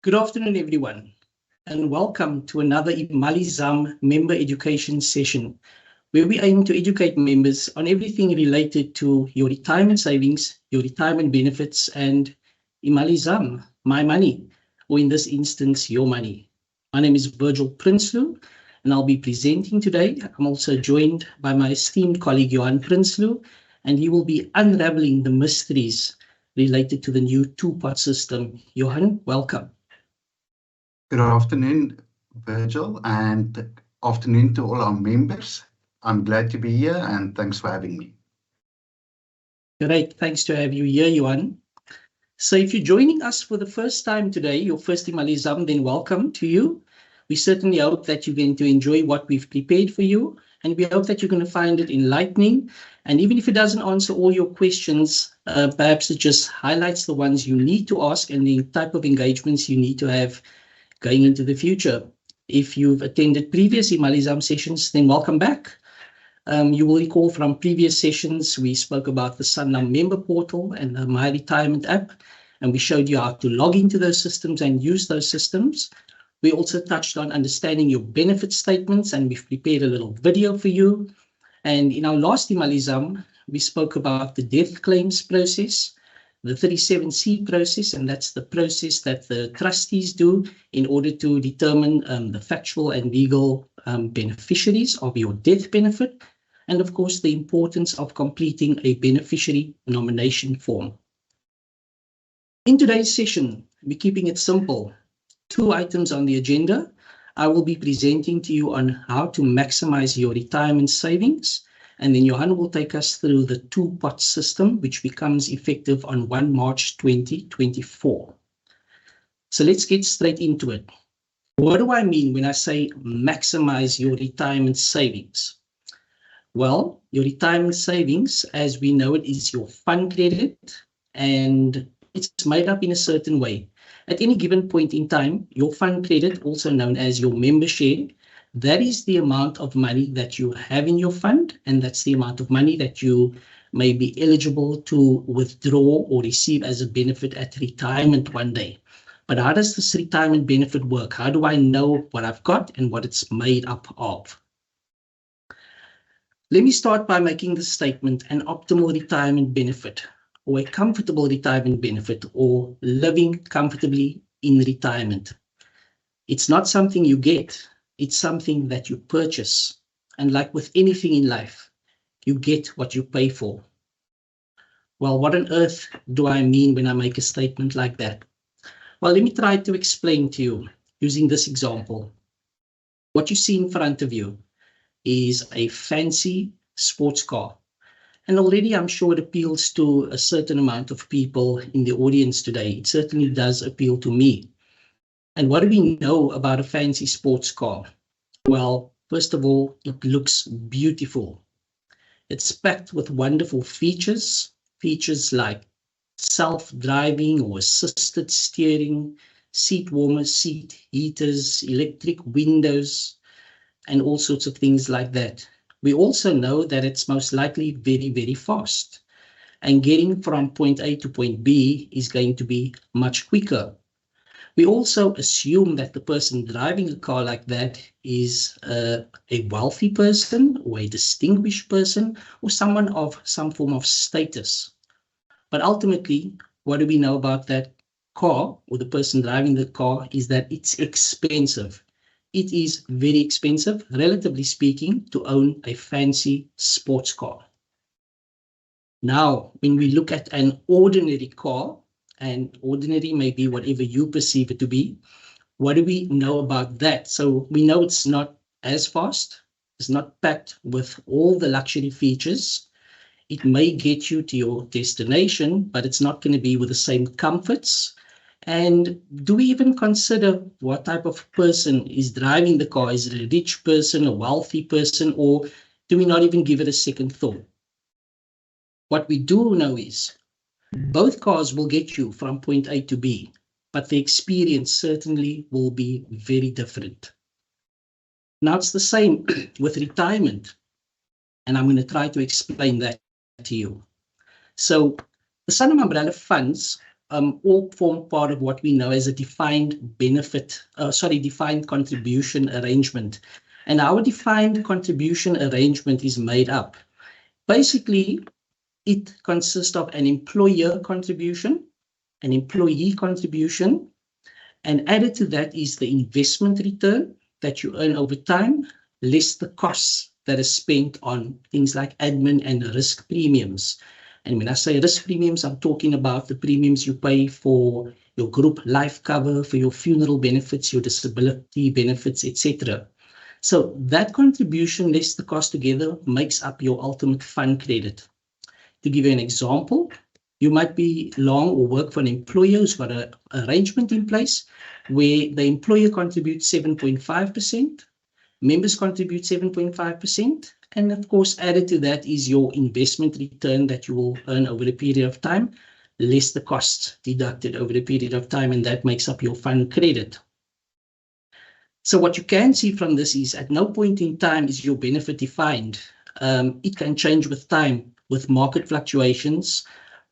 Good afternoon, everyone, and welcome to another Imali member education session, where we aim to educate members on everything related to your retirement savings, your retirement benefits, and Imali my money, or in this instance, your money. My name is Virgil Prinsloo, and I'll be presenting today. I'm also joined by my esteemed colleague, Johan Prinsloo, and he will be unraveling the mysteries related to the new two-part system. Johan, welcome. Good afternoon, Virgil, and afternoon to all our members. I'm glad to be here and thanks for having me. Great, thanks to have you here, Johan. So if you're joining us for the first time today, your first Imali, then welcome to you. We certainly hope that you're going to enjoy what we've prepared for you, and we hope that you're going to find it enlightening. And even if it doesn't answer all your questions, perhaps it just highlights the ones you need to ask and the type of engagements you need to have going into the future. If you've attended previous Imali sessions, then welcome back. You will recall from previous sessions, we spoke about the Sanlam member portal and the My Retirement app, and we showed you how to log into those systems and use those systems. We also touched on understanding your benefit statements, and we've prepared a little video for you. And in our last Imali, we spoke about the death claims process, the 37C process, and that's the process that the trustees do in order to determine the factual and legal beneficiaries of your death benefit, and of course the importance of completing a beneficiary nomination form. In today's session, we're keeping it simple. 2 items on the agenda. I will be presenting to you on how to maximize your retirement savings, and then Johan will take us through the two-pot system, which becomes effective on 1 March 2024. So let's get straight into it. What do I mean when I say maximize your retirement savings? Well, your retirement savings, as we know it, is your fund credit, and it's made up in a certain way. At any given point in time, your fund credit, also known as your member share, that is the amount of money that you have in your fund, and that's the amount of money that you may be eligible to withdraw or receive as a benefit at retirement one day. But how does this retirement benefit work? How do I know what I've got and what it's made up of? Let me start by making the statement: an optimal retirement benefit, or a comfortable retirement benefit, or living comfortably in retirement. It's not something you get. It's something that you purchase. And like with anything in life, you get what you pay for. Well, what on earth do I mean when I make a statement like that? Well, let me try to explain to you using this example. What you see in front of you is a fancy sports car. And already I'm sure it appeals to a certain amount of people in the audience today. It certainly does appeal to me. And what do we know about a fancy sports car? Well, first of all, it looks beautiful. It's packed with wonderful features like self-driving or assisted steering, seat warmers, seat heaters, electric windows, and all sorts of things like that. We also know that it's most likely very, very fast. And getting from point A to point B is going to be much quicker. We also assume that the person driving a car like that is a wealthy person or a distinguished person or someone of some form of status. But ultimately, what do we know about that car or the person driving the car is that it's expensive. It is very expensive, relatively speaking, to own a fancy sports car. Now, when we look at an ordinary car, and ordinary may be whatever you perceive it to be, what do we know about that? So we know it's not as fast, it's not packed with all the luxury features. It may get you to your destination, but it's not going to be with the same comforts. And do we even consider what type of person is driving the car? Is it a rich person, a wealthy person, or do we not even give it a second thought? What we do know is both cars will get you from point A to B, but the experience certainly will be very different. Now it's the same with retirement, and I'm going to try to explain that to you. So the Sanlam umbrella funds all form part of what we know as a defined contribution arrangement. And our defined contribution arrangement is made up. Basically, it consists of an employer contribution, an employee contribution, and added to that is the investment return that you earn over time, less the costs that is spent on things like admin and risk premiums. And when I say risk premiums, I'm talking about the premiums you pay for your group life cover, for your funeral benefits, your disability benefits, etc. So that contribution less the cost together makes up your ultimate fund credit. To give you an example, you might belong or work for an employer who's got an arrangement in place where the employer contributes 7.5%, members contribute 7.5%, and of course, added to that is your investment return that you will earn over a period of time, less the costs deducted over a period of time, and that makes up your fund credit. So what you can see from this is at no point in time is your benefit defined. It can change with time, with market fluctuations.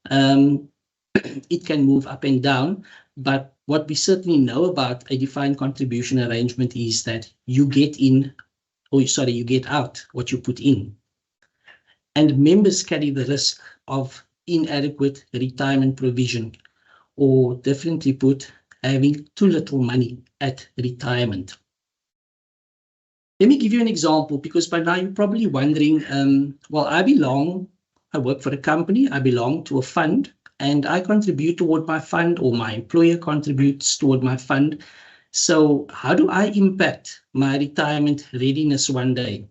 It can move up and down, but what we certainly know about a defined contribution arrangement is that you get out what you put in. And members carry the risk of inadequate retirement provision, or differently put, having too little money at retirement. Let me give you an example, because by now you're probably wondering, well, I work for a company, I belong to a fund, and I contribute toward my fund, or my employer contributes toward my fund. So how do I impact my retirement readiness one day?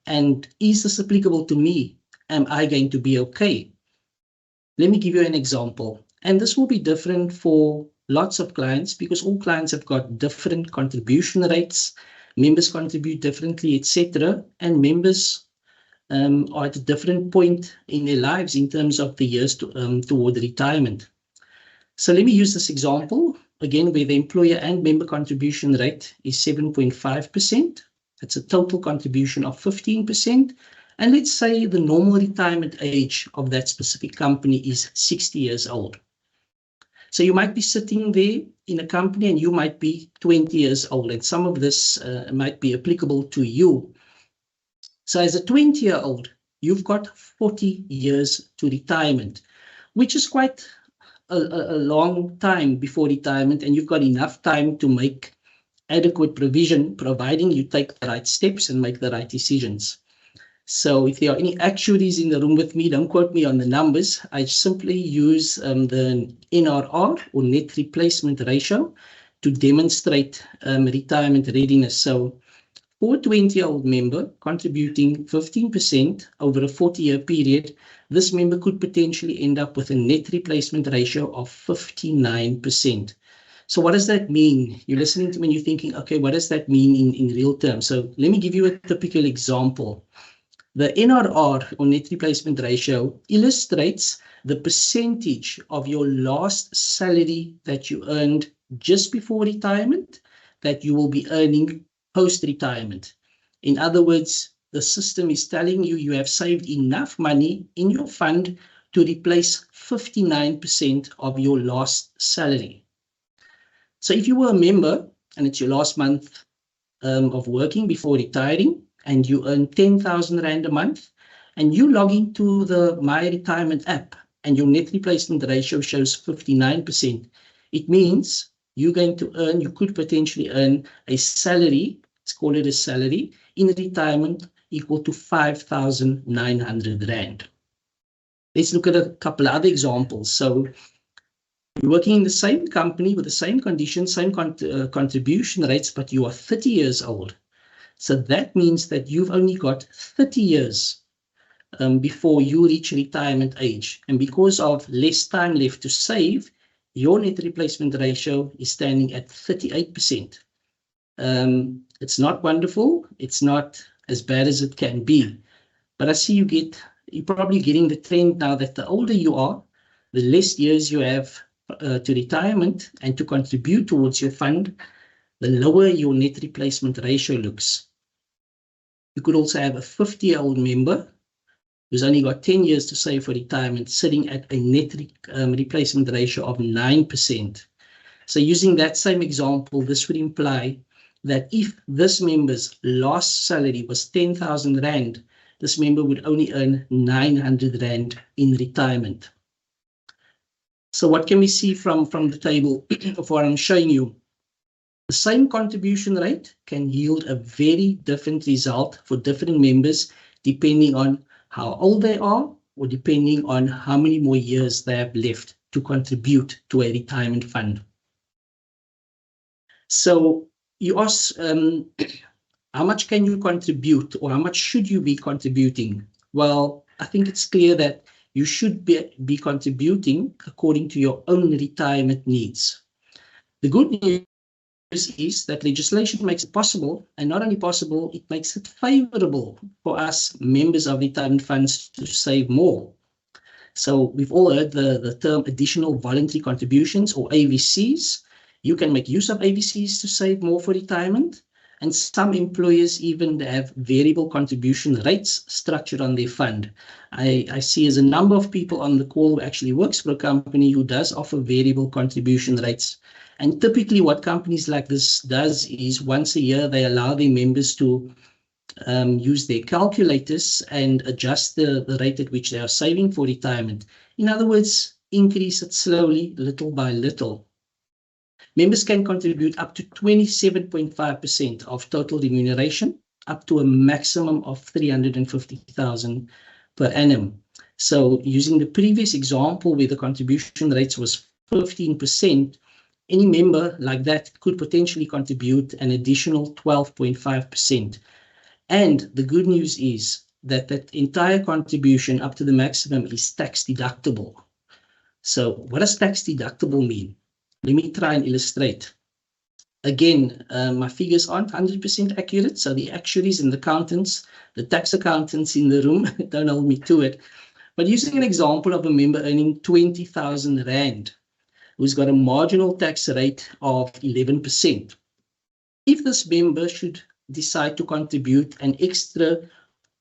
And is this applicable to me? Am I going to be okay? Let me give you an example. And this will be different for lots of clients, because all clients have got different contribution rates. Members contribute differently, etc. And members are at a different point in their lives in terms of the years toward retirement. So let me use this example, again, where the employer and member contribution rate is 7.5%. That's a total contribution of 15%. And let's say the normal retirement age of that specific company is 60 years old. So you might be sitting there in a company and you might be 20 years old, and some of this might be applicable to you. So as a 20-year-old, you've got 40 years to retirement, which is quite a long time before retirement, and you've got enough time to make adequate provision, providing you take the right steps and make the right decisions. So if there are any actuaries in the room with me, don't quote me on the numbers. I simply use the NRR, or net replacement ratio, to demonstrate retirement readiness. So for a 20-year-old member contributing 15% over a 40-year period, this member could potentially end up with a net replacement ratio of 59%. So what does that mean? You're listening to me and you're thinking, okay, what does that mean in real terms? So let me give you a typical example. The NRR, or net replacement ratio, illustrates the percentage of your last salary that you earned just before retirement that you will be earning post-retirement. In other words, the system is telling you you have saved enough money in your fund to replace 59% of your last salary. So if you were a member and it's your last month of working before retiring, and you earn 10,000 Rand a month, and you log into the My Retirement app, and your net replacement ratio shows 59%, it means you could potentially earn a salary, let's call it a salary, in retirement equal to 5,900 Rand. Let's look at a couple of other examples. So you're working in the same company with the same conditions, same contribution rates, but you are 30 years old. So that means that you've only got 30 years before you reach retirement age. And because of less time left to save, your net replacement ratio is standing at 38%. It's not wonderful. It's not as bad as it can be. But I see you're probably getting the trend now that the older you are, the less years you have to retirement and to contribute towards your fund, the lower your net replacement ratio looks. You could also have a 50-year-old member who's only got 10 years to save for retirement, sitting at a net replacement ratio of 9%. So using that same example, this would imply that if this member's last salary was 10,000 Rand, this member would only earn 900 Rand in retirement. So what can we see from the table of what I'm showing you? The same contribution rate can yield a very different result for different members depending on how old they are or depending on how many more years they have left to contribute to a retirement fund. So you ask, how much can you contribute or how much should you be contributing? Well, I think it's clear that you should be contributing according to your own retirement needs. The good news is that legislation makes it possible, and not only possible, it makes it favorable for us members of retirement funds to save more. So we've all heard the term additional voluntary contributions, or AVCs. You can make use of AVCs to save more for retirement, and some employers even have variable contribution rates structured on their fund. I see as a number of people on the call who actually works for a company who does offer variable contribution rates. And typically what companies like this does is once a year, they allow their members to use their calculators and adjust the rate at which they are saving for retirement. In other words, increase it slowly, little by little. Members can contribute up to 27.5% of total remuneration, up to a maximum of 350,000 per annum. So using the previous example where the contribution rates was 15%, any member like that could potentially contribute an additional 12.5%. And the good news is that that entire contribution up to the maximum is tax deductible. So what does tax deductible mean? Let me try and illustrate. Again, my figures aren't 100% accurate, so the actuaries and the accountants, the tax accountants in the room, don't hold me to it. But using an example of a member earning 20,000 Rand, who's got a marginal tax rate of 11%. If this member should decide to contribute an extra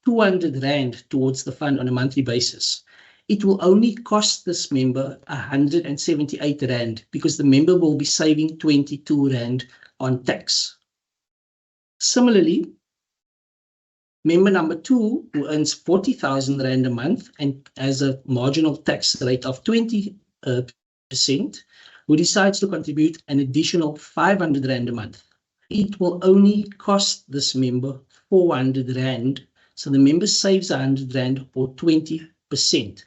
200 Rand towards the fund on a monthly basis, it will only cost this member 178 Rand because the member will be saving 22 Rand on tax. Similarly, member number 2, who earns 40,000 Rand a month and has a marginal tax rate of 20%, who decides to contribute an additional 500 Rand a month, it will only cost this member 400 Rand. So the member saves 100 Rand or 20%.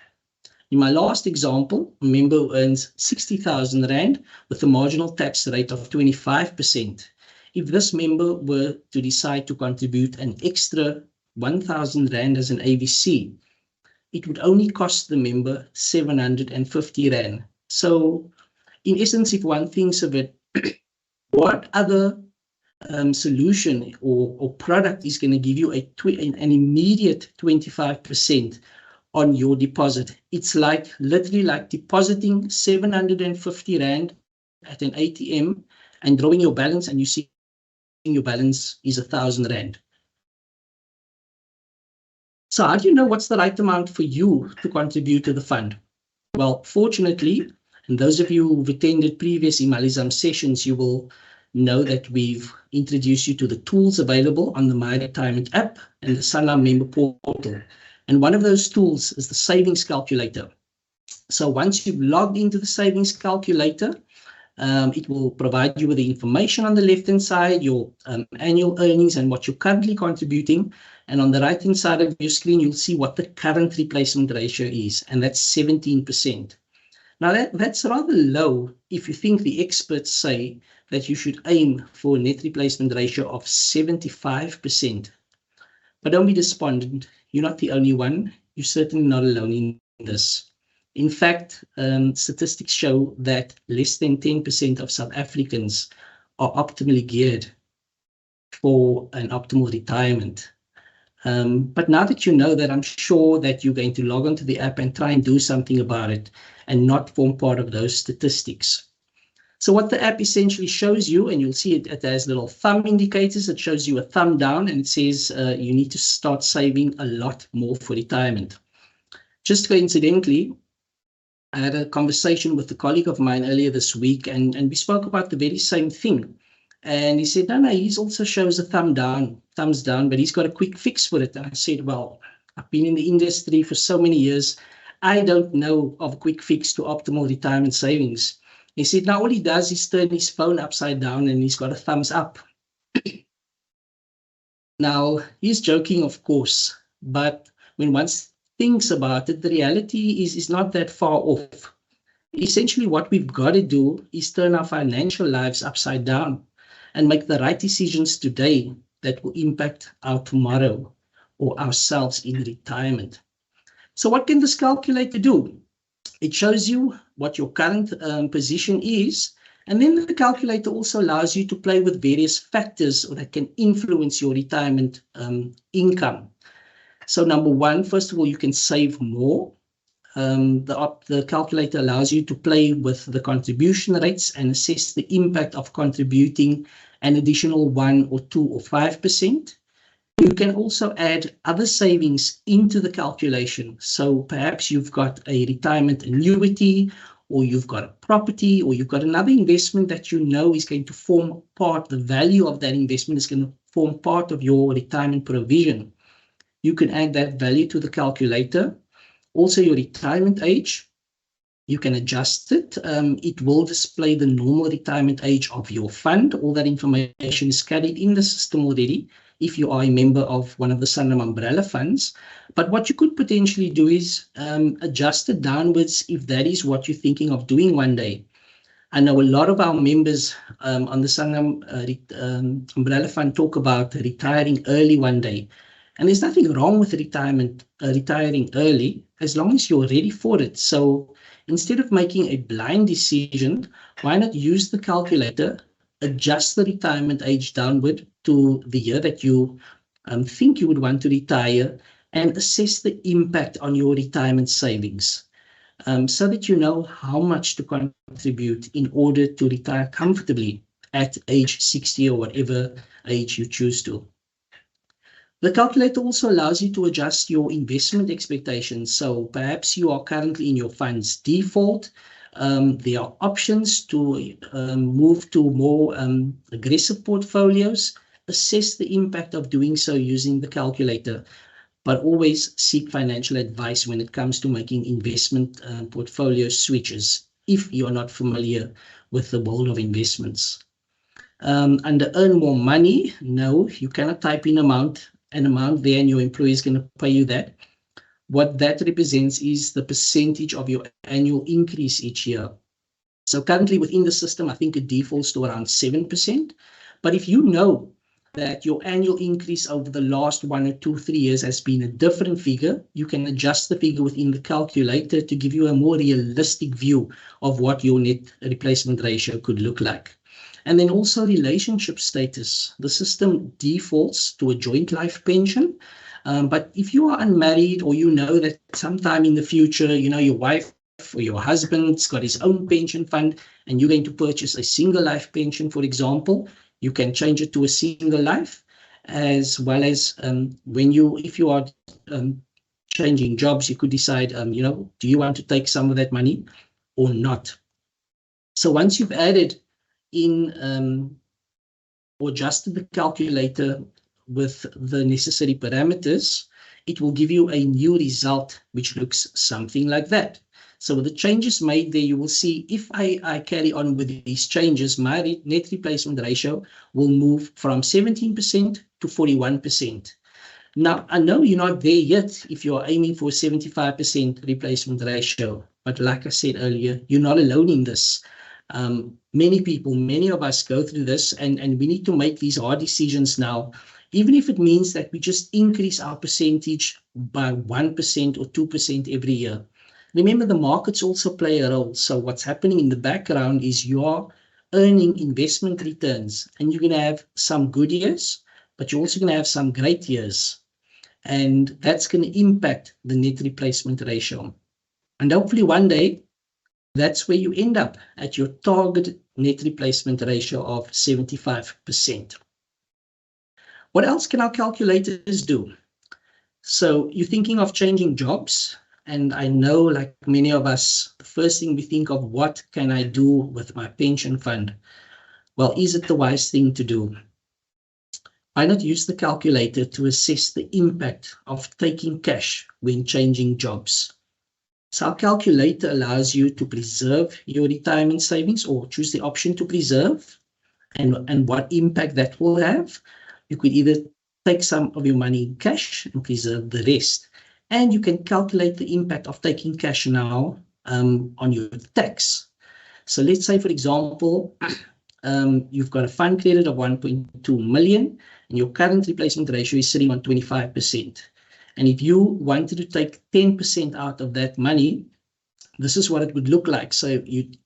In my last example, a member who earns 60,000 Rand with a marginal tax rate of 25%. If this member were to decide to contribute an extra 1,000 Rand as an AVC, it would only cost the member 750 Rand. So in essence, if one thinks of it, what other solution or product is going to give you an immediate 25% on your deposit? It's literally like depositing 750 Rand at an ATM and drawing your balance, and you see your balance is 1,000 Rand. So how do you know what's the right amount for you to contribute to the fund? Well, fortunately, and those of you who've attended previous Imali sessions, you will know that we've introduced you to the tools available on the My Retirement app and the Sanlam member portal. And one of those tools is the savings calculator. So once you've logged into the savings calculator, it will provide you with the information on the left-hand side, your annual earnings and what you're currently contributing. And on the right-hand side of your screen, you'll see what the current replacement ratio is, and that's 17%. Now, that's rather low if you think the experts say that you should aim for a net replacement ratio of 75%. But don't be despondent. You're not the only one. You're certainly not alone in this. In fact, statistics show that less than 10% of South Africans are optimally geared for an optimal retirement. But now that you know that, I'm sure that you're going to log onto the app and try and do something about it and not form part of those statistics. So what the app essentially shows you, and you'll see it has little thumb indicators. It shows you a thumb down and it says you need to start saving a lot more for retirement. Just coincidentally, I had a conversation with a colleague of mine earlier this week, and we spoke about the very same thing. And he said, no, he also shows a thumbs down, but he's got a quick fix for it. And I said, well, I've been in the industry for so many years. I don't know of a quick fix to optimal retirement savings. He said, now all he does is turn his phone upside down and he's got a thumbs up. Now, he's joking, of course, but when one thinks about it, the reality is not that far off. Essentially, what we've got to do is turn our financial lives upside down and make the right decisions today that will impact our tomorrow or ourselves in retirement. So what can this calculator do? It shows you what your current position is, and then the calculator also allows you to play with various factors that can influence your retirement income. So number one, first of all, you can save more. The calculator allows you to play with the contribution rates and assess the impact of contributing an additional 1 or 2 or 5%. You can also add other savings into the calculation. So perhaps you've got a retirement annuity, or you've got a property, or you've got another investment that you know is going to form part, the value of that investment is going to form part of your retirement provision. You can add that value to the calculator. Also, your retirement age, you can adjust it. It will display the normal retirement age of your fund. All that information is carried in the system already if you are a member of one of the Sanlam umbrella funds. But what you could potentially do is adjust it downwards if that is what you're thinking of doing one day. I know a lot of our members on the Sanlam umbrella fund talk about retiring early one day. And there's nothing wrong with retiring early, as long as you're ready for it. So instead of making a blind decision, why not use the calculator, adjust the retirement age downward to the year that you think you would want to retire, and assess the impact on your retirement savings, so that you know how much to contribute in order to retire comfortably at age 60 or whatever age you choose to. The calculator also allows you to adjust your investment expectations. So perhaps you are currently in your fund's default. There are options to move to more aggressive portfolios. Assess the impact of doing so using the calculator, but always seek financial advice when it comes to making investment portfolio switches if you are not familiar with the world of investments. Under earn more money, no, you cannot type in an amount there and your employer is going to pay you that. What that represents is the percentage of your annual increase each year. So currently within the system, I think it defaults to around 7%. But if you know that your annual increase over the last 1 or 2, 3 years has been a different figure, you can adjust the figure within the calculator to give you a more realistic view of what your net replacement ratio could look like. And then also relationship status. The system defaults to a joint life pension. But if you are unmarried, or you know that sometime in the future, you know, your wife or your husband's got his own pension fund and you're going to purchase a single life pension, for example, you can change it to a single life, as well as if you are changing jobs, you could decide, do you want to take some of that money or not? So once you've added in or adjusted the calculator with the necessary parameters, it will give you a new result, which looks something like that. So with the changes made there, you will see if I carry on with these changes, my net replacement ratio will move from 17% to 41%. Now, I know you're not there yet if you're aiming for a 75% replacement ratio, but like I said earlier, you're not alone in this. Many of us go through this, and we need to make these hard decisions now, even if it means that we just increase our percentage by 1% or 2% every year. Remember, the markets also play a role. So what's happening in the background is you're earning investment returns, and you're going to have some good years, but you're also going to have some great years. And that's going to impact the net replacement ratio. And hopefully one day, that's where you end up at your target net replacement ratio of 75%. What else can our calculators do? So you're thinking of changing jobs. And I know, like many of us, the first thing we think of, what can I do with my pension fund? Well, is it the wise thing to do? Why not use the calculator to assess the impact of taking cash when changing jobs? So our calculator allows you to preserve your retirement savings, or choose the option to preserve, and what impact that will have. You could either take some of your money in cash and preserve the rest. And you can calculate the impact of taking cash now on your tax. So let's say, for example, you've got a fund credit of 1.2 million, and your current replacement ratio is sitting on 25%. And if you wanted to take 10% out of that money, this is what it would look like. So you'd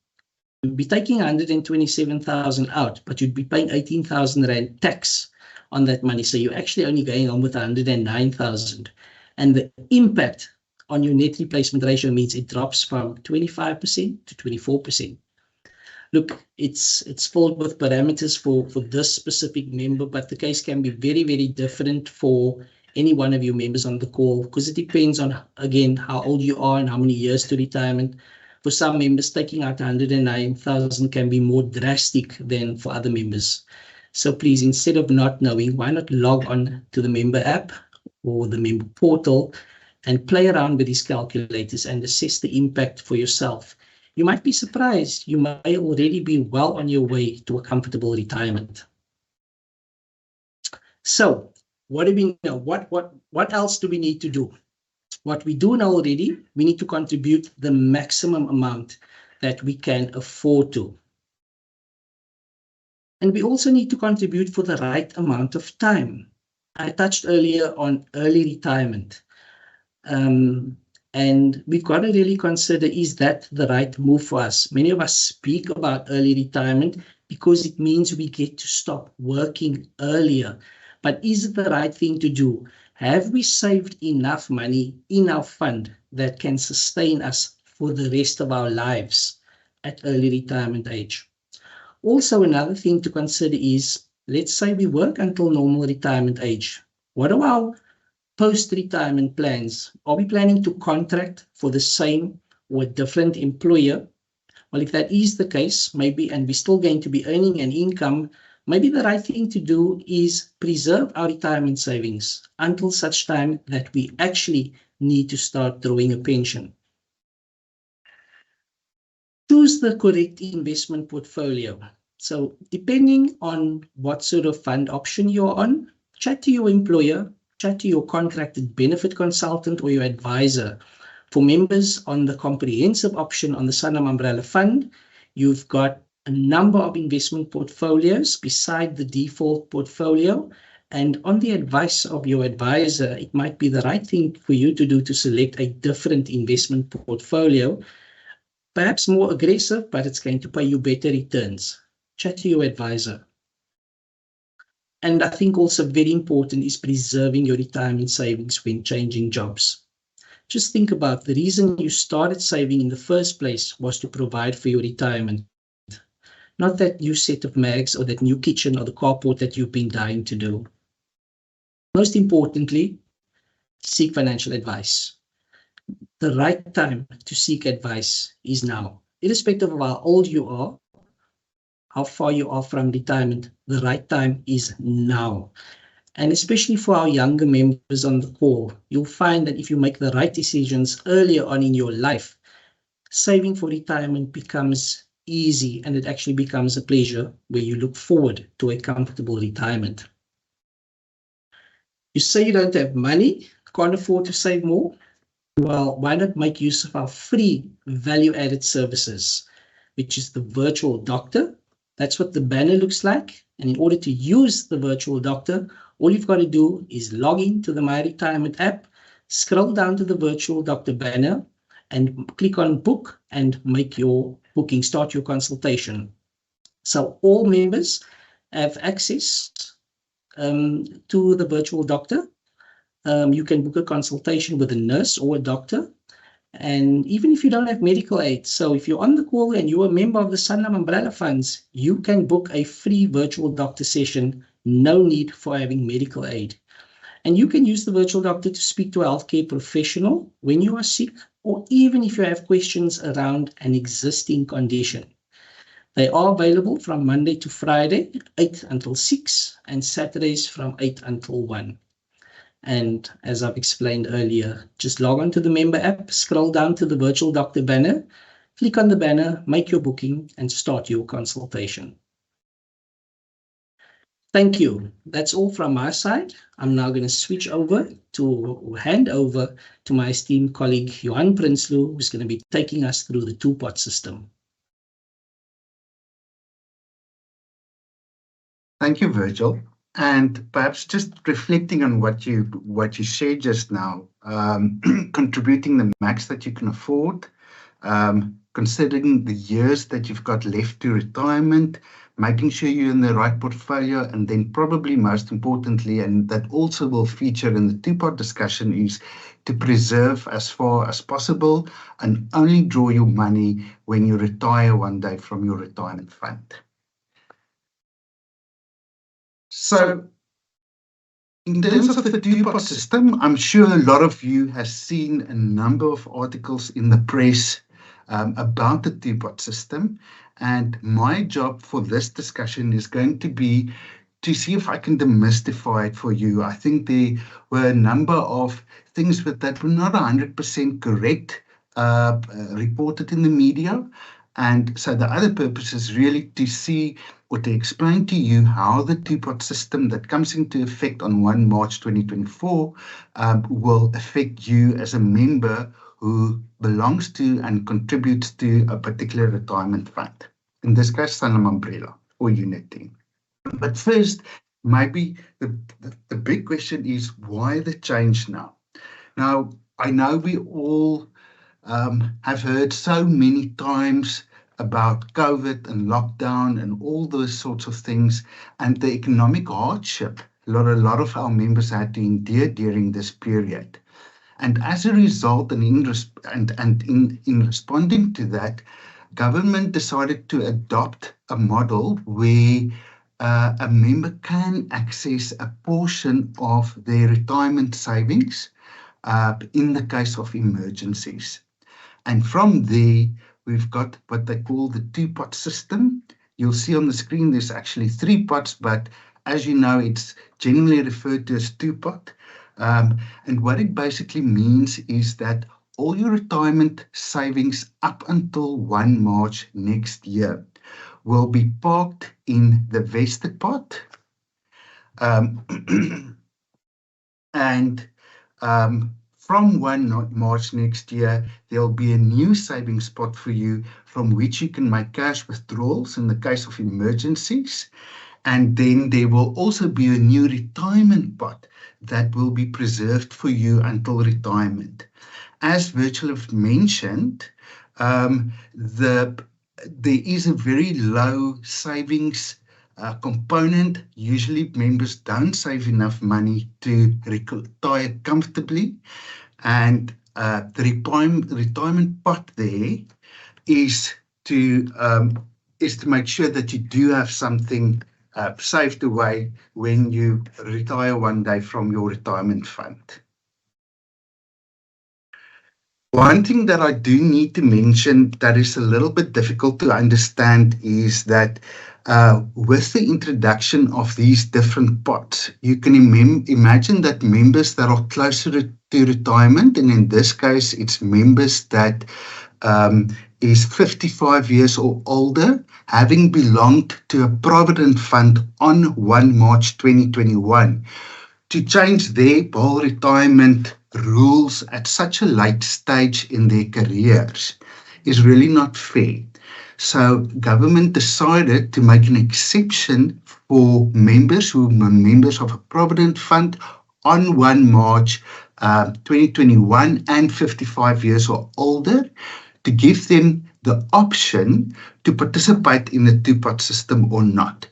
be taking 127,000 out, but you'd be paying 18,000 Rand tax on that money. So you're actually only going on with 109,000. And the impact on your net replacement ratio means it drops from 25% to 24%. Look, it's filled with parameters for this specific member, but the case can be very, very different for any one of your members on the call, because it depends on, again, how old you are and how many years to retirement. For some members, taking out 109,000 can be more drastic than for other members. So please, instead of not knowing, why not log on to the member app or the member portal and play around with these calculators and assess the impact for yourself. You might be surprised. You may already be well on your way to a comfortable retirement. So what do we know? What else do we need to do? What we do know already, we need to contribute the maximum amount that we can afford to. And we also need to contribute for the right amount of time. I touched earlier on early retirement. And we've got to really consider, is that the right move for us? Many of us speak about early retirement because it means we get to stop working earlier. But is it the right thing to do? Have we saved enough money in our fund that can sustain us for the rest of our lives at early retirement age? Also, another thing to consider is, let's say we work until normal retirement age. What are our post-retirement plans? Are we planning to contract for the same or a different employer? Well, if that is the case, maybe, and we're still going to be earning an income, maybe the right thing to do is preserve our retirement savings until such time that we actually need to start drawing a pension. Choose the correct investment portfolio. So depending on what sort of fund option you're on, chat to your employer, chat to your contracted benefit consultant or your advisor. For members on the comprehensive option on the Sanlam Umbrella Fund, you've got a number of investment portfolios beside the default portfolio. And on the advice of your advisor, it might be the right thing for you to do to select a different investment portfolio, perhaps more aggressive, but it's going to pay you better returns. Chat to your advisor. And I think also very important is preserving your retirement savings when changing jobs. Just think about the reason you started saving in the first place was to provide for your retirement. Not that new set of mags or that new kitchen or the carport that you've been dying to do. Most importantly, seek financial advice. The right time to seek advice is now. Irrespective of how old you are, how far you are from retirement, the right time is now. And especially for our younger members on the call, you'll find that if you make the right decisions earlier on in your life, saving for retirement becomes easy, and it actually becomes a pleasure where you look forward to a comfortable retirement. You say you don't have money, can't afford to save more? Well, why not make use of our free value-added services, which is the virtual doctor. That's what the banner looks like. And in order to use the virtual doctor, all you've got to do is log into the My Retirement app, scroll down to the virtual doctor banner, and click on book and make your booking, start your consultation. So all members have access to the virtual doctor. You can book a consultation with a nurse or a doctor. And even if you don't have medical aid, so if you're on the call and you're a member of the Sanlam Umbrella Funds, you can book a free virtual doctor session, no need for having medical aid. And you can use the virtual doctor to speak to a healthcare professional when you are sick, or even if you have questions around an existing condition. They are available from Monday to Friday, 8 until 6, and Saturdays from 8 until 1. And as I've explained earlier, just log on to the member app, scroll down to the virtual doctor banner, click on the banner, make your booking, and start your consultation. Thank you. That's all from my side. I'm now going to switch over to hand over to my esteemed colleague, Johan Prinsloo, who's going to be taking us through the two-pot system. Thank you, Virgil. And perhaps just reflecting on what you said just now, contributing the max that you can afford, considering the years that you've got left to retirement, making sure you're in the right portfolio, and then probably most importantly, and that also will feature in the two-part discussion, is to preserve as far as possible and only draw your money when you retire one day from your retirement fund. So, in terms of the two-pot system, I'm sure a lot of you have seen a number of articles in the press about the two-pot system. And my job for this discussion is going to be to see if I can demystify it for you. I think there were a number of things that were not 100% correct reported in the media. And so the other purpose is really to see or to explain to you how the two-pot system that comes into effect on 1 March 2024 will affect you as a member who belongs to and contributes to a particular retirement fund. In this case, Sanlam Umbrella or Unity. But first, maybe the big question is, why the change now? Now, I know we all have heard so many times about COVID and lockdown and all those sorts of things, and the economic hardship a lot of our members had to endure during this period. And as a result, and in responding to that, government decided to adopt a model where a member can access a portion of their retirement savings in the case of emergencies. And from there, we've got what they call the two-pot system. You'll see on the screen there's actually 3 pots, but as you know, it's generally referred to as two-pot. And what it basically means is that all your retirement savings up until 1 March next year will be parked in the vested pot. From 1 March next year, there'll be a new savings pot for you from which you can make cash withdrawals in the case of emergencies. And then there will also be a new retirement pot that will be preserved for you until retirement. As Virgil have mentioned, there is a very low savings component. Usually members don't save enough money to retire comfortably. And the retirement pot there is to make sure that you do have something saved away when you retire one day from your retirement fund. One thing that I do need to mention that is a little bit difficult to understand is that with the introduction of these different pots, you can imagine that members that are closer to retirement, and in this case, it's members that is 55 years or older, having belonged to a provident fund on 1 March 2021, to change their whole retirement rules at such a late stage in their careers is really not fair. So government decided to make an exception for members who are members of a provident fund on 1 March 2021 and 55 years or older, to give them the option to participate in the two-pot system or not.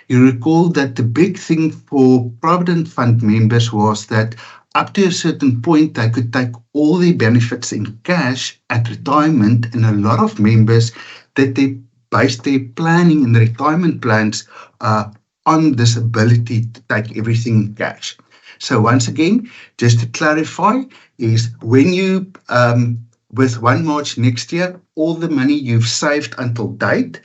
You recall that the big thing for provident fund members was that up to a certain point, they could take all their benefits in cash at retirement, and a lot of members that they based their planning and retirement plans on this ability to take everything in cash. So once again, just to clarify, is when you with 1 March next year, all the money you've saved until date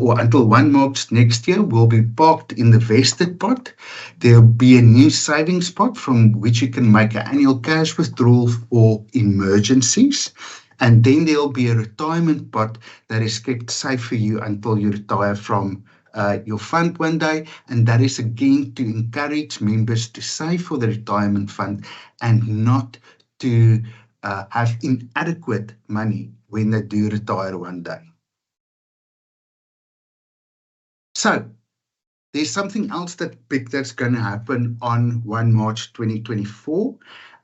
or until 1 March next year will be parked in the vested pot. There'll be a new savings pot from which you can make an annual cash withdrawal for emergencies. And then there'll be a retirement pot that is kept safe for you until you retire from your fund one day. And that is again to encourage members to save for the retirement fund and not to have inadequate money when they do retire one day. So there's something else that's going to happen on 1 March 2024,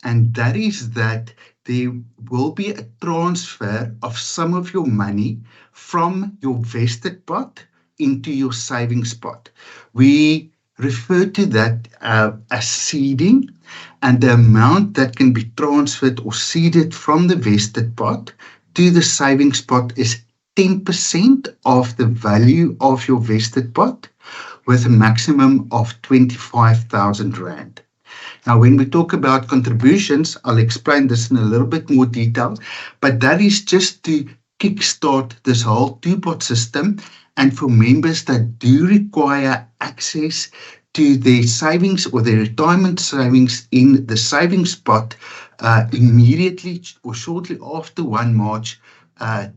and that is that there will be a transfer of some of your money from your vested pot into your savings pot. We refer to that as seeding, and the amount that can be transferred or seeded from the vested pot to the savings pot is 10% of the value of your vested pot, with a maximum of 25,000 Rand. Now, when we talk about contributions, I'll explain this in a little bit more detail, but that is just to kickstart this whole two-pot system, and for members that do require access to their savings or their retirement savings in the savings pot immediately or shortly after 1 March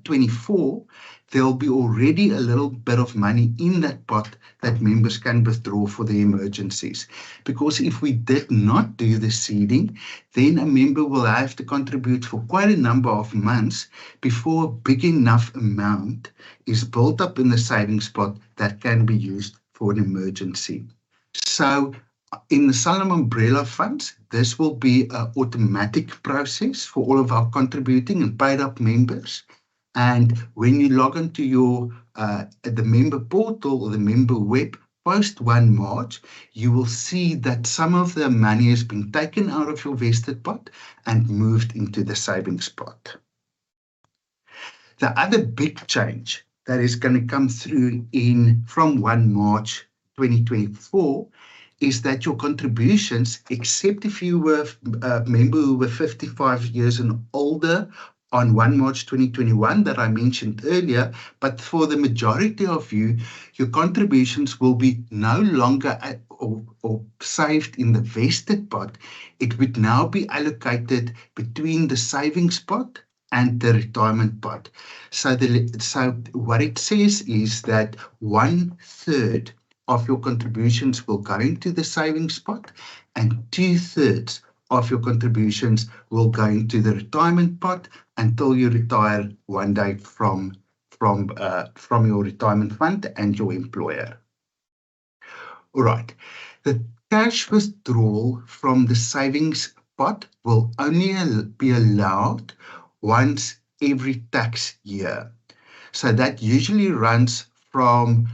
24, there'll be already a little bit of money in that pot that members can withdraw for their emergencies. Because if we did not do the seeding, then a member will have to contribute for quite a number of months before a big enough amount is built up in the savings pot that can be used for an emergency. So in the Sanlam umbrella funds, this will be an automatic process for all of our contributing and paid up members. And when you log into your the member portal or the member web post 1 March, you will see that some of the money has been taken out of your vested pot and moved into the savings pot. The other big change that is going to come through from 1 March 2024 is that your contributions, except if you were a member who were 55 years and older on 1 March 2021 that I mentioned earlier, but for the majority of you, your contributions will be no longer or saved in the vested pot. It would now be allocated between the savings pot and the retirement pot. So what it says is that 1/3 of your contributions will go into the savings pot and 2/3 of your contributions will go into the retirement pot until you retire one day from your retirement fund and your employer. All right. The cash withdrawal from the savings pot will only be allowed once every tax year. So that usually runs from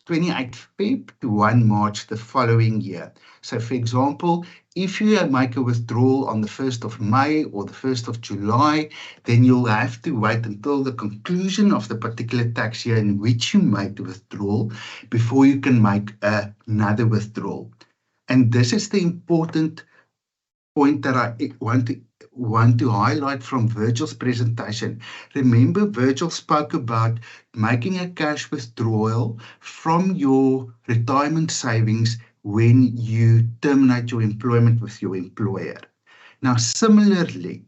28 Feb to 1 March the following year. So for example, if you make a withdrawal on the 1st of May or the 1st of July, then you'll have to wait until the conclusion of the particular tax year in which you made the withdrawal before you can make another withdrawal. And this is the important point that I want to highlight from Virgil's presentation. Remember, Virgil spoke about making a cash withdrawal from your retirement savings when you terminate your employment with your employer. Now, similarly,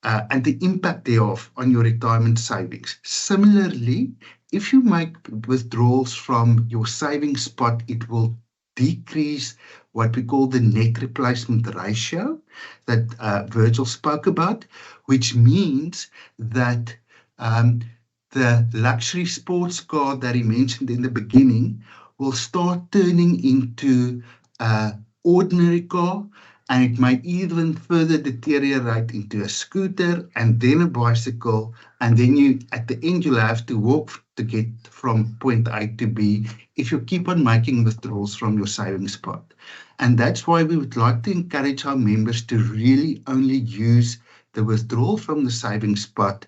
and the impact thereof on your retirement savings. Similarly, if you make withdrawals from your savings pot, it will decrease what we call the net replacement ratio that Virgil spoke about, which means that the luxury sports car that he mentioned in the beginning will start turning into an ordinary car, and it might even further deteriorate into a scooter and then a bicycle, and then at the end you'll have to walk to get from point A to B if you keep on making withdrawals from your savings pot. And that's why we would like to encourage our members to really only use the withdrawal from the savings pot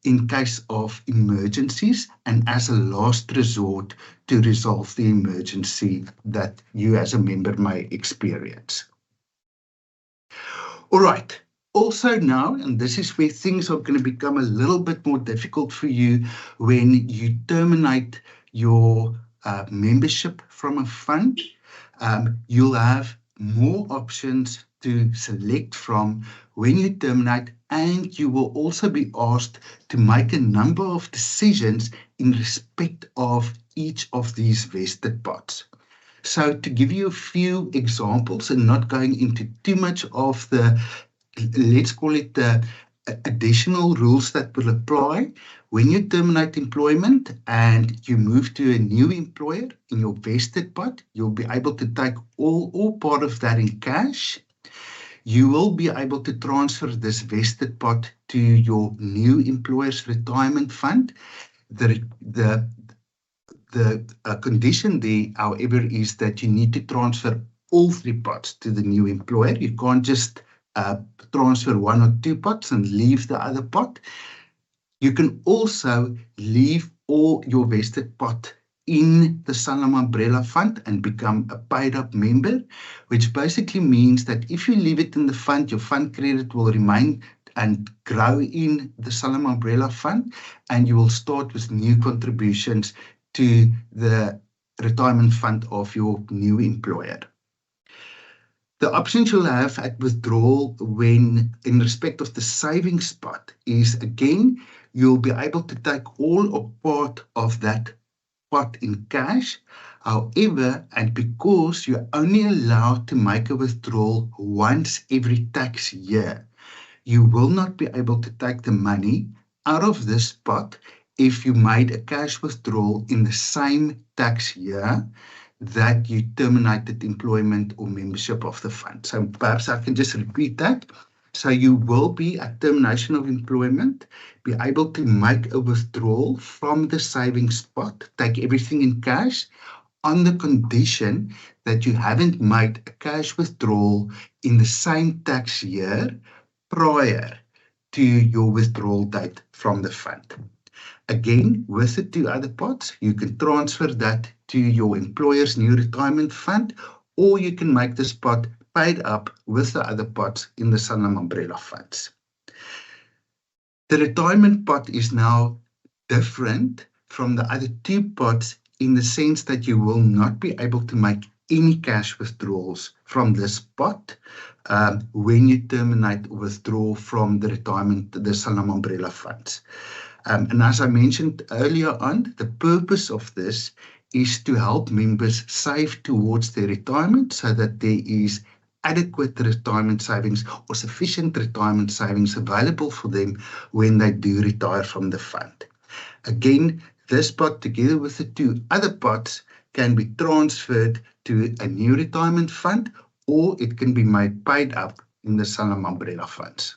in case of emergencies and as a last resort to resolve the emergency that you as a member may experience. All right. Also now, and this is where things are going to become a little bit more difficult for you when you terminate your membership from a fund, you'll have more options to select from when you terminate, and you will also be asked to make a number of decisions in respect of each of these vested pots. So to give you a few examples and not going into too much of the, let's call it the additional rules that will apply, when you terminate employment and you move to a new employer in your vested pot, you'll be able to take all or part of that in cash. You will be able to transfer this vested pot to your new employer's retirement fund. The condition there, however, is that you need to transfer all 3 pots to the new employer. You can't just transfer 1 or 2 pots and leave the other pot. You can also leave all your vested pot in the Sanlam umbrella fund and become a paid up member, which basically means that if you leave it in the fund, your fund credit will remain and grow in the Sanlam umbrella fund, and you will start with new contributions to the retirement fund of your new employer. The options you'll have at withdrawal when in respect of the savings pot is, again, you'll be able to take all or part of that pot in cash. However, and because you're only allowed to make a withdrawal once every tax year, you will not be able to take the money out of this pot if you made a cash withdrawal in the same tax year that you terminated employment or membership of the fund. So perhaps I can just repeat that. So you will be at termination of employment, be able to make a withdrawal from the savings pot, take everything in cash, on the condition that you haven't made a cash withdrawal in the same tax year prior to your withdrawal date from the fund. Again, with the 2 other pots, you can transfer that to your employer's new retirement fund, or you can make this pot paid up with the other pots in the Sanlam umbrella funds. The retirement pot is now different from the other 2 pots in the sense that you will not be able to make any cash withdrawals from this pot when you terminate or withdraw from the Sanlam umbrella funds. And as I mentioned earlier on, the purpose of this is to help members save towards their retirement so that there is adequate retirement savings or sufficient retirement savings available for them when they do retire from the fund. Again, this pot together with the 2 other pots can be transferred to a new retirement fund, or it can be made paid up in the Sanlam umbrella funds.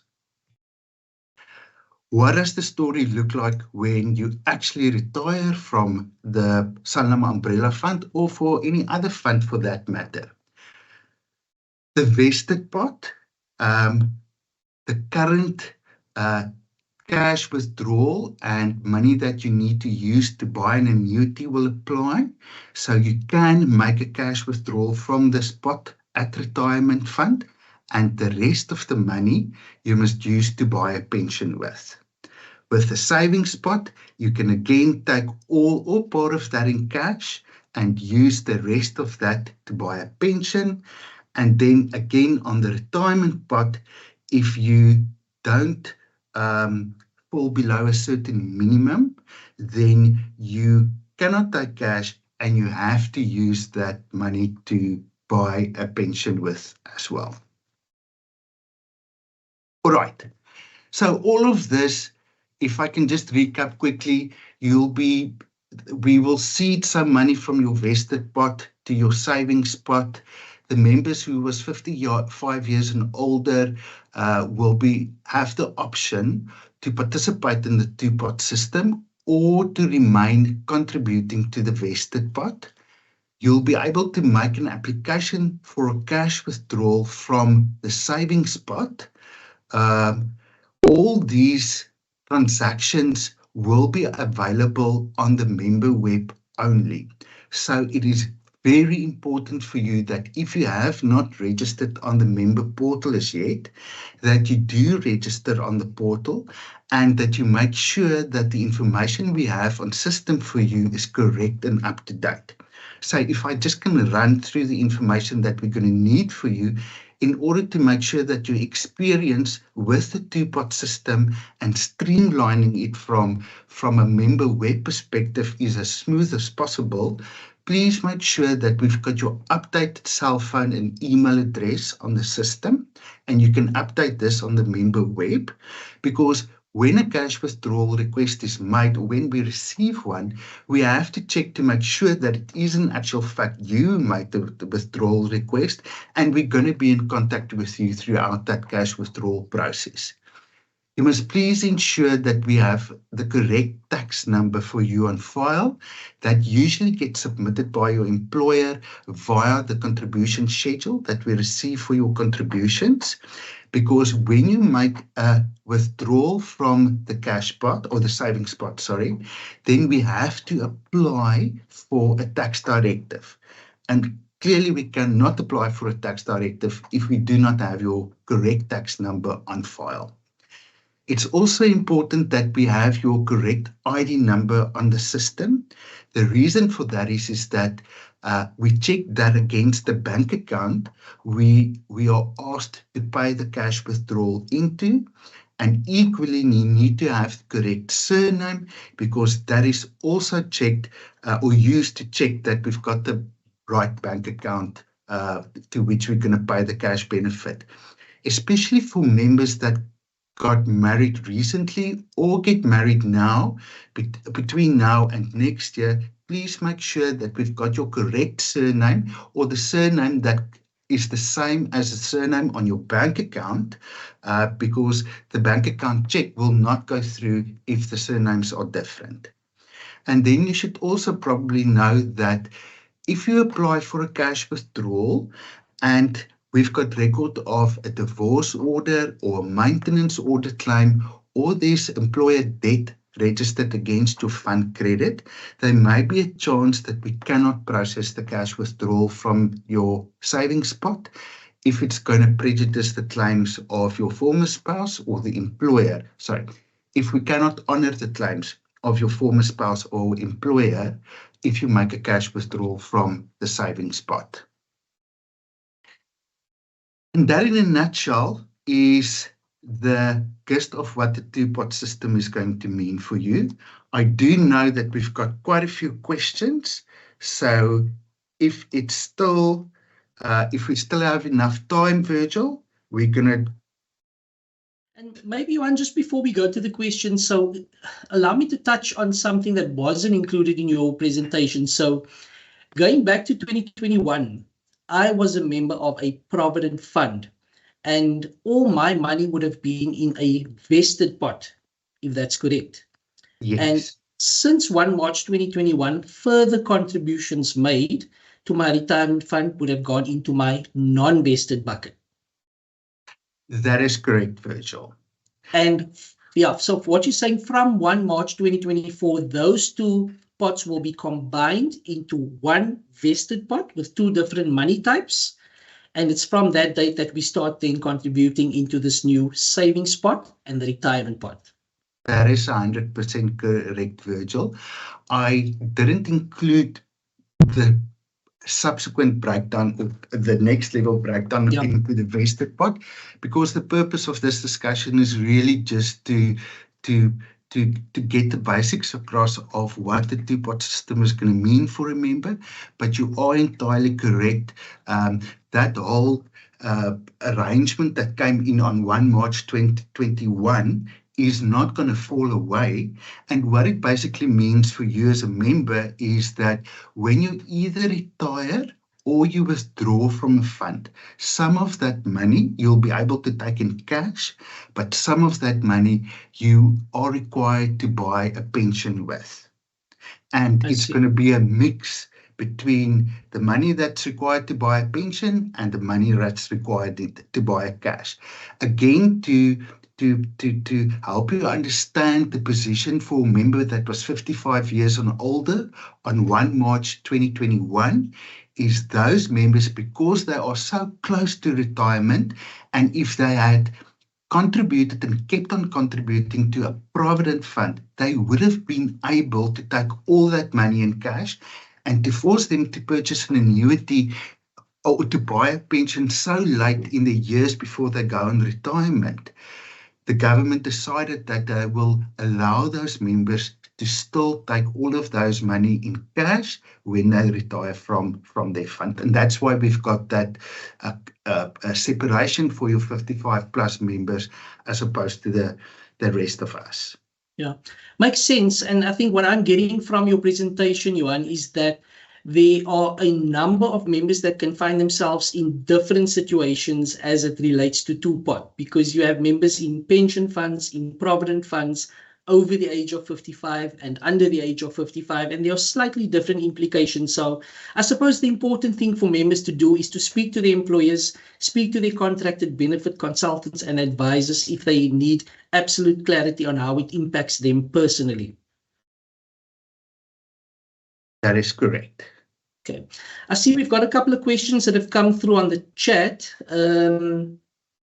What does the story look like when you actually retire from the Sanlam umbrella fund or for any other fund for that matter? The vested pot, the current cash withdrawal and money that you need to use to buy an annuity will apply. So you can make a cash withdrawal from this pot at retirement fund, and the rest of the money you must use to buy a pension with. With the savings pot, you can again take all or part of that in cash and use the rest of that to buy a pension. And then again on the retirement pot, if you don't fall below a certain minimum, then you cannot take cash and you have to use that money to buy a pension with as well. All right. So all of this, if I can just recap quickly, we will seed some money from your vested pot to your savings pot. The members who was 55 years and older will have the option to participate in the 2-pot system or to remain contributing to the vested pot. You'll be able to make an application for a cash withdrawal from the savings pot. All these transactions will be available on the member web only. So it is very important for you that if you have not registered on the member portal as yet, that you do register on the portal and that you make sure that the information we have on system for you is correct and up to date. So if I just can run through the information that we're going to need for you in order to make sure that your experience with the two-pot system and streamlining it from a member web perspective is as smooth as possible, please make sure that we've got your updated cell phone and email address on the system, and you can update this on the member web, because when a cash withdrawal request is made, or when we receive one, we have to check to make sure that it is in actual fact you who made the withdrawal request, and we're going to be in contact with you throughout that cash withdrawal process. You must please ensure that we have the correct tax number for you on file. That usually gets submitted by your employer via the contribution schedule that we receive for your contributions. Because when you make a withdrawal from the cash pot or the savings pot, then we have to apply for a tax directive. And clearly we cannot apply for a tax directive if we do not have your correct tax number on file. It's also important that we have your correct ID number on the system. The reason for that is that we check that against the bank account we are asked to pay the cash withdrawal into, and equally you need to have the correct surname, because that is also checked or used to check that we've got the right bank account to which we're going to pay the cash benefit. Especially for members that got married recently or get married now, between now and next year, please make sure that we've got your correct surname, or the surname that is the same as the surname on your bank account, because the bank account check will not go through if the surnames are different. And then you should also probably know that if you apply for a cash withdrawal and we've got record of a divorce order or a maintenance order claim, or there's employer debt registered against your fund credit, there may be a chance that we cannot process the cash withdrawal from your savings pot if it's going to prejudice the claims of your former spouse or the employer. Sorry, if we cannot honor the claims of your former spouse or employer if you make a cash withdrawal from the savings pot. And that in a nutshell is the gist of what the two-pot system is going to mean for you. I do know that we've got quite a few questions. So if we still have enough time, Virgil, we're going to... And maybe one, just before we go to the questions, so allow me to touch on something that wasn't included in your presentation. So going back to 2021, I was a member of a provident fund, and all my money would have been in a vested pot, if that's correct. Yes. And since 1 March 2021, further contributions made to my retirement fund would have gone into my non-vested bucket. That is correct, Virgil. And yeah, so what you're saying, from 1 March 2024, those two pots will be combined into one vested pot with two different money types. And it's from that date that we start then contributing into this new savings pot and the retirement pot. That is 100% correct, Virgil. I didn't include the subsequent breakdown, or the next level breakdown into the vested pot, because the purpose of this discussion is really just to get the basics across of what the two-pot system is going to mean for a member. But you are entirely correct. That whole arrangement that came in on 1 March 2021 is not going to fall away. And what it basically means for you as a member is that when you either retire or you withdraw from a fund, some of that money you'll be able to take in cash, but some of that money you are required to buy a pension with. And it's going to be a mix between the money that's required to buy a pension and the money that's required to buy a cash. Again, to to help you understand the position for a member that was 55 years and older on 1 March 2021 is those members, because they are so close to retirement, and if they had contributed and kept on contributing to a provident fund, they would have been able to take all that money in cash, and to force them to purchase an annuity or to buy a pension so late in the years before they go on retirement, the government decided that they will allow those members to still take all of those money in cash when they retire from their fund. And that's why we've got that separation for your 55 plus members as opposed to the rest of us. Yeah, makes sense. And I think what I'm getting from your presentation, Johan, is that there are a number of members that can find themselves in different situations as it relates to two-pot, because you have members in pension funds, in provident funds, over the age of 55 and under the age of 55, and there are slightly different implications. So I suppose the important thing for members to do is to speak to their employers, speak to their contracted benefit consultants and advisors if they need absolute clarity on how it impacts them personally. That is correct. Okay, I see we've got a couple of questions that have come through on the chat.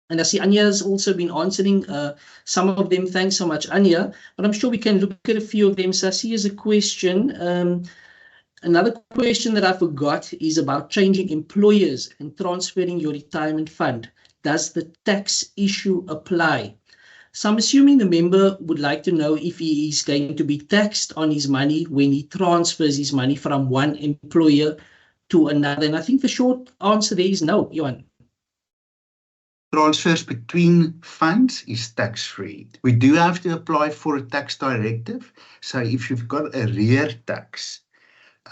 And I see Anya has also been answering some of them. Thanks so much, Anya. But I'm sure we can look at a few of them. So I see as a question. Another question that I forgot is about changing employers and transferring your retirement fund. Does the tax issue apply? So I'm assuming the member would like to know if he is going to be taxed on his money when he transfers his money from one employer to another. And I think the short answer there is no, Johan. Transfers between funds is tax-free. We do have to apply for a tax directive. So if you've got a rear tax,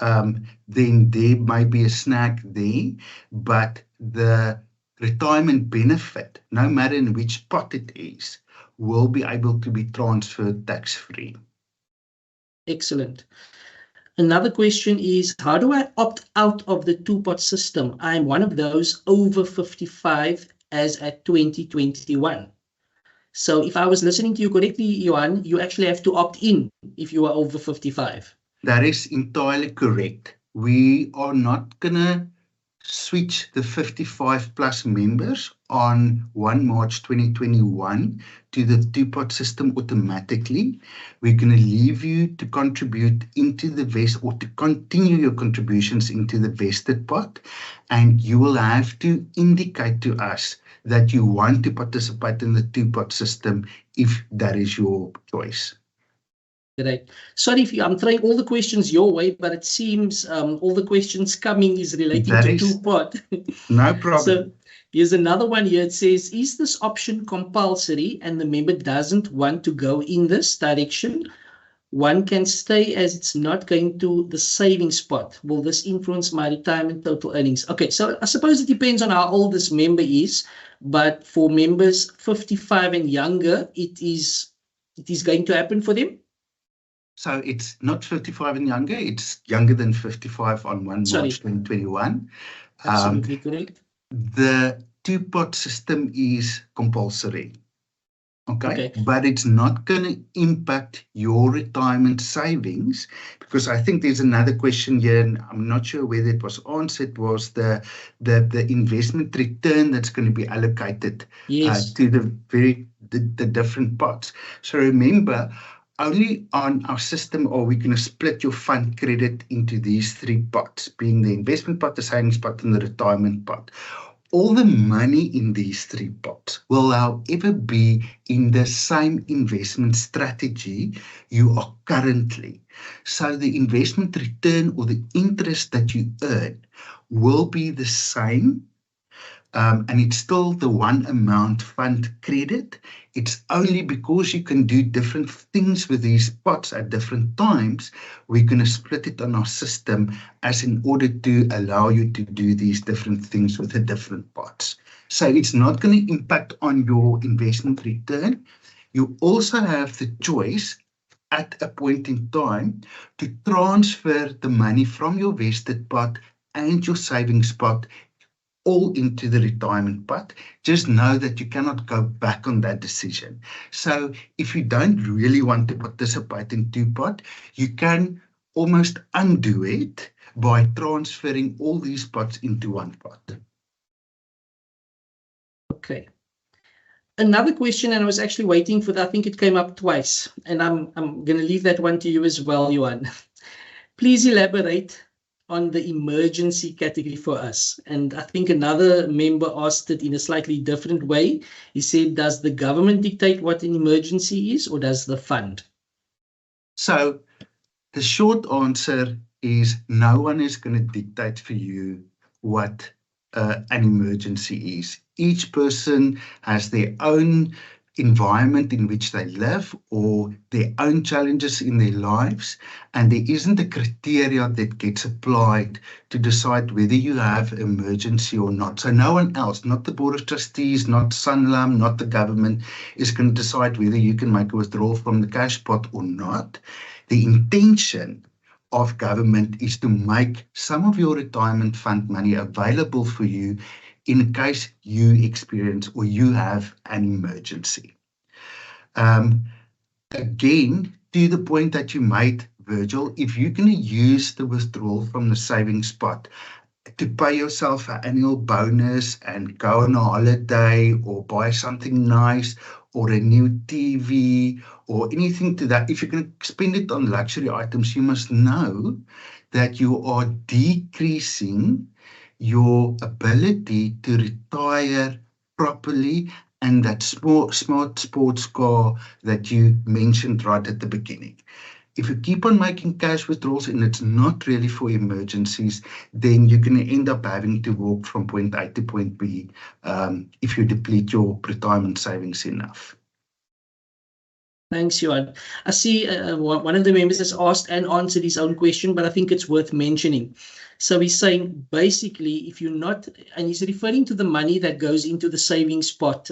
then there may be a snag there, but the retirement benefit, no matter in which pot it is, will be able to be transferred tax-free. Excellent. Another question is, how do I opt out of the two-pot system? I'm one of those over 55 as at 2021. So if I was listening to you correctly, Johan, you actually have to opt in if you are over 55. That is entirely correct. We are not going to switch the 55 plus members on 1 March 2021 to the two-pot system automatically. We're going to leave you to contribute into the vest, or to continue your contributions into the vested pot, and you will have to indicate to us that you want to participate in the two-pot system if that is your choice. Right. Sorry if I'm throwing all the questions your way, but it seems all the questions coming is relating to two-pot. No problem. So here's another one here. It says, is this option compulsory and the member doesn't want to go in this direction? One can stay as it's not going to the savings pot. Will this influence my retirement total earnings? Okay, so I suppose it depends on how old this member is, but for members 55 and younger, it is going to happen for them. So it's not 55 and younger, it's younger than 55 on 1 March 2021. Absolutely correct. The two-pot system is compulsory. Okay, but it's not going to impact your retirement savings, because I think there's another question here, and I'm not sure whether it was answered, was the investment return that's going to be allocated to the different pots. So remember, only on our system are we going to split your fund credit into these three pots, being the investment pot, the savings pot, and the retirement pot. All the money in these three pots will, however, be in the same investment strategy you are currently. So the investment return or the interest that you earn will be the same, and it's still the one amount fund credit. It's only because you can do different things with these pots at different times, we're going to split it on our system as in order to allow you to do these different things with the different pots. So it's not going to impact on your investment return. You also have the choice at a point in time to transfer the money from your vested pot and your savings pot all into the retirement pot, just know that you cannot go back on that decision. So if you don't really want to participate in two-pot, you can almost undo it by transferring all these pots into one pot. Okay. Another question, and I was actually waiting for that. I think it came up twice, and I'm going to leave that one to you as well, Johan. Please elaborate on the emergency category for us. And I think another member asked it in a slightly different way. He said, does the government dictate what an emergency is, or does the fund? So the short answer is no one is going to dictate for you what an emergency is. Each person has their own environment in which they live or their own challenges in their lives, and there isn't a criteria that gets applied to decide whether you have emergency or not. So no one else, not the Board of Trustees, not Sanlam, not the government, is going to decide whether you can make a withdrawal from the cash pot or not. The intention of government is to make some of your retirement fund money available for you in case you experience or you have an emergency. Again, to the point that you made, Virgil, if you're going to use the withdrawal from the savings pot to pay yourself an annual bonus and go on a holiday or buy something nice or a new TV or anything to that, if you're going to spend it on luxury items, you must know that you are decreasing your ability to retire properly and that smart sports car that you mentioned right at the beginning. If you keep on making cash withdrawals and it's not really for emergencies, then you're going to end up having to walk from point A to point B if you deplete your retirement savings enough. Thanks, Johan. I see one of the members has asked and answered his own question, but I think it's worth mentioning. So he's saying, basically, if you're not, and he's referring to the money that goes into the savings pot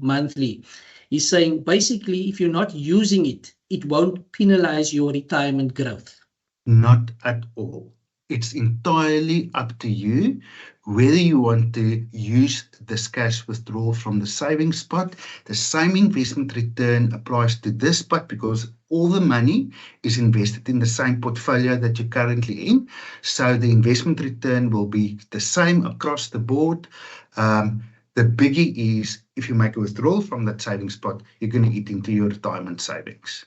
monthly. He's saying, basically, if you're not using it, it won't penalize your retirement growth. Not at all. It's entirely up to you whether you want to use this cash withdrawal from the savings pot. The same investment return applies to this pot because all the money is invested in the same portfolio that you're currently in. So the investment return will be the same across the board. The biggie is if you make a withdrawal from that savings pot, you're going to eat into your retirement savings.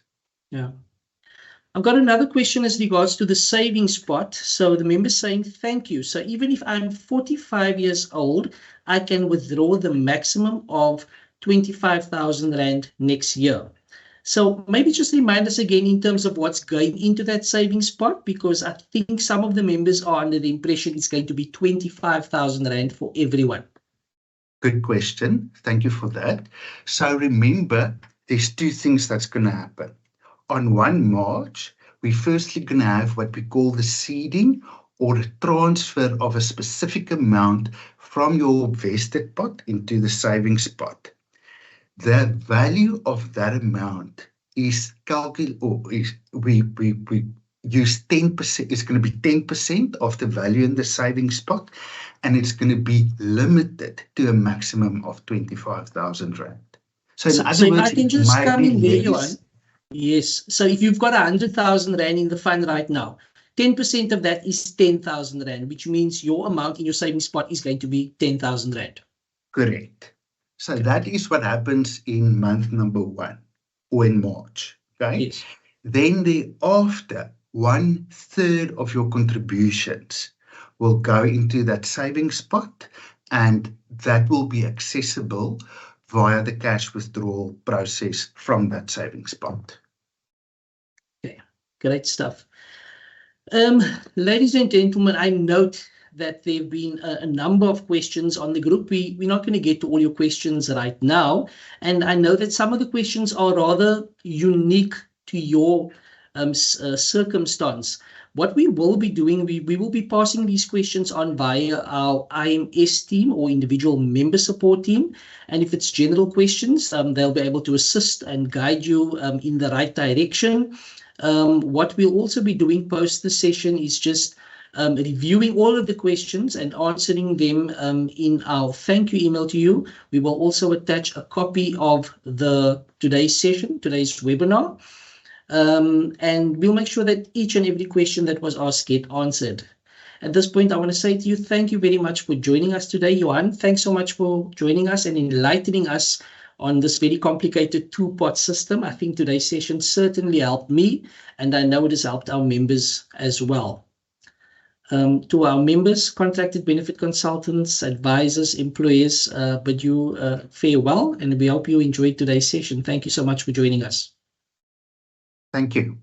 Yeah. I've got another question as regards to the savings pot. So the member saying, thank you. So even if I'm 45 years old, I can withdraw the maximum of 25,000 Rand next year. So maybe just remind us again in terms of what's going into that savings pot, because I think some of the members are under the impression it's going to be 25,000 Rand for everyone. Good question. Thank you for that. So remember, there's two things that's going to happen. On 1 March, we're firstly going to have what we call the seeding or a transfer of a specific amount from your vested pot into the savings pot. The value of that amount is calculated, or is we use 10%. It's going to be 10% of the value in the savings pot, and it's going to be limited to a maximum of 25,000 Rand. So in other words, I can just come in there, Johan. less. Yes. So if you've got 100,000 Rand in the fund right now, 10% of that is 10,000 Rand, which means your amount in your savings pot is going to be 10,000 Rand. Correct. So that is what happens in month number 1 or in March. Okay. Yes. Then thereafter, 1/3 of your contributions will go into that savings pot, and that will be accessible via the cash withdrawal process from that savings pot. Okay, great stuff. Ladies and gentlemen, I note that there have been a number of questions on the group. We're not going to get to all your questions right now. And I know that some of the questions are rather unique to your circumstance. What we will be doing, we will be passing these questions on via our IMS team or individual member support team. And if it's general questions, they'll be able to assist and guide you in the right direction. What we'll also be doing post the session is just reviewing all of the questions and answering them in our thank you email to you. We will also attach a copy of today's session, today's webinar. And we'll make sure that each and every question that was asked get answered. At this point, I want to say to you, thank you very much for joining us today, Johan. Thanks so much for joining us and enlightening us on this very complicated two-part system. I think today's session certainly helped me, and I know it has helped our members as well. To our members, contracted benefit consultants, advisors, employers, bid you farewell, and we hope you enjoyed today's session. Thank you so much for joining us. Thank you.